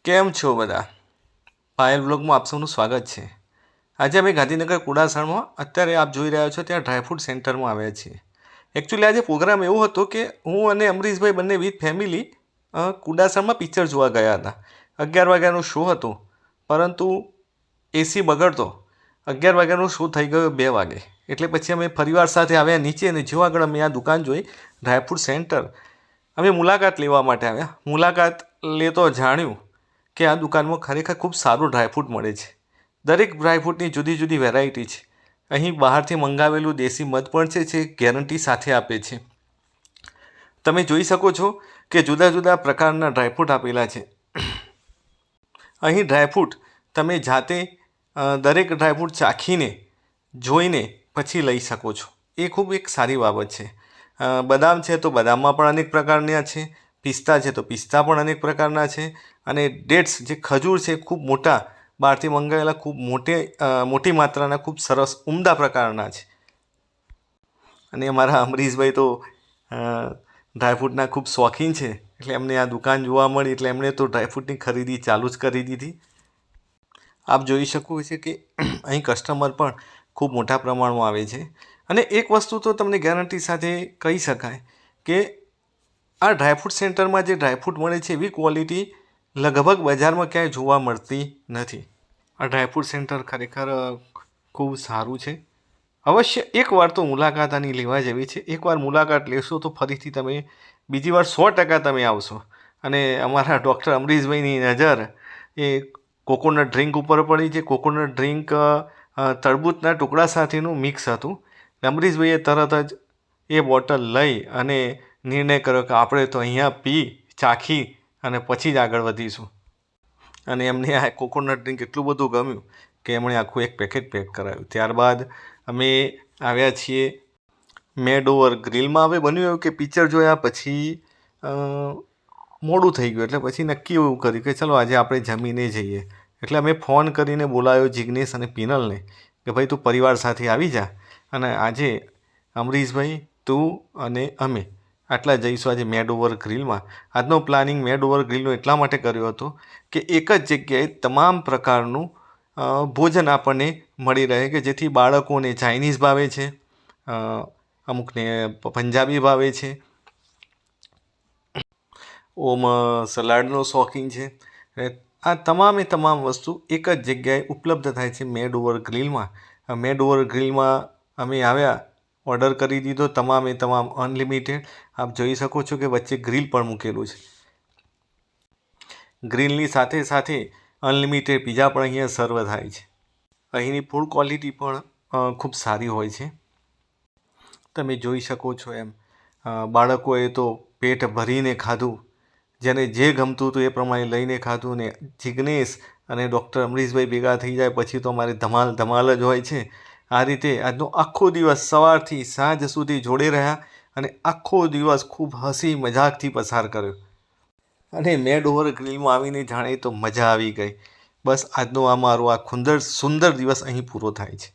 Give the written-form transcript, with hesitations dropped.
કેમ છો બધા? પાયલ વ્લોગમાં આપ સૌનું સ્વાગત છે. આજે અમે ગાંધીનગર કુડાસણમાં અત્યારે આપ જોઈ રહ્યા છો ત્યાં ડ્રાયફ્રૂટ સેન્ટરમાં આવ્યા છીએ. એકચ્યુઅલી આજે પ્રોગ્રામ એવો હતો કે હું અને અમરીશભાઈ બંને વિથ ફેમિલી કુડાસણમાં પિક્ચર જોવા ગયા હતા. 11 વાગ્યાનો શો હતો, પરંતુ એસી બગડતો 11 વાગ્યાનો શો થઈ ગયો 2 વાગે. એટલે પછી અમે પરિવાર સાથે આવ્યા નીચે, અને જો આગળ અમે આ દુકાન જોઈ ડ્રાયફ્રૂટ સેન્ટર. અમે મુલાકાત લેવા માટે આવ્યા. મુલાકાત લેતો જાણ્યું કે આ દુકાનમાં ખરેખર ખૂબ સારું ડ્રાયફ્રૂટ મળે છે. દરેક ડ્રાયફ્રૂટની જુદી જુદી વેરાયટી છે. અહીં બહારથી મંગાવેલું દેશી મધ પણ છે, ગેરંટી સાથે આપે છે. તમે જોઈ શકો છો કે જુદા જુદા પ્રકારના ડ્રાયફ્રૂટ આપેલા છે. અહીં ડ્રાયફ્રૂટ તમે જાતે દરેક ડ્રાયફ્રૂટ ચાખીને જોઈને પછી લઈ શકો છો. એ ખૂબ એક સારી બાબત છે. બદામ છે તો બદામમાં પણ અનેક પ્રકારના છે. પિસ્તા છે તો પિસ્તા પણ અનેક પ્રકારના છે. અને ડેટ્સ જે ખજૂર છે ખૂબ મોટા, બહારથી મંગાવેલા ખૂબ મોટી માત્રાના ખૂબ સરસ ઉમદા પ્રકારના છે. અને અમારા અમરીશભાઈ તો ડ્રાયફ્રૂટના ખૂબ શોખીન છે, એટલે એમને આ દુકાન જોવા મળી એટલે એમણે તો ડ્રાયફ્રૂટની ખરીદી ચાલુ જ કરી દીધી. આપ જોઈ શકો છો કે અહીં કસ્ટમર પણ ખૂબ મોટા પ્રમાણમાં આવે છે. અને એક વસ્તુ તો તમને ગેરંટી સાથે કહી શકાય કે આ ડ્રાયફ્રૂટ સેન્ટરમાં જે ડ્રાયફ્રૂટ મળે છે એવી ક્વોલિટી લગભગ બજારમાં ક્યાંય જોવા મળતી નથી. આ ડ્રાયફ્રૂટ સેન્ટર ખરેખર ખૂબ સારું છે. અવશ્ય એકવાર તો મુલાકાત આની લેવા જેવી છે. એકવાર મુલાકાત લેશો તો ફરીથી તમે બીજી વાર 100% તમે આવશો. અને અમારા ડૉક્ટર અમરીશભાઈની નજર એ કોકોનટ ડ્રિંક ઉપર પડી છે. કોકોનટ ડ્રિંક તરબૂચના ટુકડા સાથેનું મિક્સ હતું. અમરીશભાઈએ તરત જ એ બોટલ લઈ અને નિર્ણય કર્યો કે આપણે તો અહીંયા પી ચાખી અને પછી જ આગળ વધીશું. અને એમને આ કોકોનટ ડ્રિંક એટલું બધું ગમ્યું કે એમણે આખું એક પેકેટ પેક કરાવ્યું. ત્યારબાદ અમે આવ્યા છીએ મેડઓવર ગ્રીલમાં. હવે બન્યું એવું કે પિક્ચર જોયા પછી મોડું થઈ ગયું, એટલે પછી નક્કી એવું કર્યું કે ચલો આજે આપણે જમીને જઈએ. એટલે અમે ફોન કરીને બોલાવ્યો જિગ્નેશ અને પિનલને કે ભાઈ તું પરિવાર સાથે આવી જા, અને આજે અમરીશભાઈ, તું અને અમે આટલા જઈશું આજે મેડઓવર ગ્રીલમાં. આજનો પ્લાનિંગ મેડઓવર ગ્રીલનો એટલા માટે કર્યો હતો કે એક જ જગ્યાએ તમામ પ્રકારનું ભોજન આપણને મળી રહે, કે જેથી બાળકોને ચાઇનીઝ ભાવે છે, અમુકને પંજાબી ભાવે છે, ઓમ સલાડનો શોખીન છે. આ તમામે તમામ વસ્તુ એક જ જગ્યાએ ઉપલબ્ધ થાય છે મેડઓવર ગ્રીલમાં. મેડઓવર ગ્રીલમાં અમે આવ્યા, ઓર્ડર કરી દીધો તમામે તમામ અનલિમિટેડ. આપ જોઈ શકો છો કે વચ્ચે ગ્રીલ પણ મૂકેલું છે. ગ્રીલની સાથે સાથે અનલિમિટેડ પીઝા પણ અહીંયા સર્વ થાય છે. અહીંની ફૂડ ક્વોલિટી પણ ખૂબ સારી હોય છે. તમે જોઈ શકો છો એમ બાળકોએ તો પેટ ભરીને ખાધું, જેને જે ગમતું હતું એ પ્રમાણે લઈને ખાધું. ને જિગ્નેશ અને ડૉક્ટર અમરીશભાઈ ભેગા થઈ જાય પછી તો અમારે ધમાલ ધમાલ જ હોય છે. આ રીતે આજનો આખો દિવસ સવારથી સાંજ સુધી જોડે રહ્યા અને આખો દિવસ ખૂબ હસી મજાકથી પસાર કર્યો. અને મેડઓવર ગ્રીલમાં આવીને જાણે તો મજા આવી ગઈ. બસ આજનો આ મારો સુંદર દિવસ અહીં પૂરો થાય છે.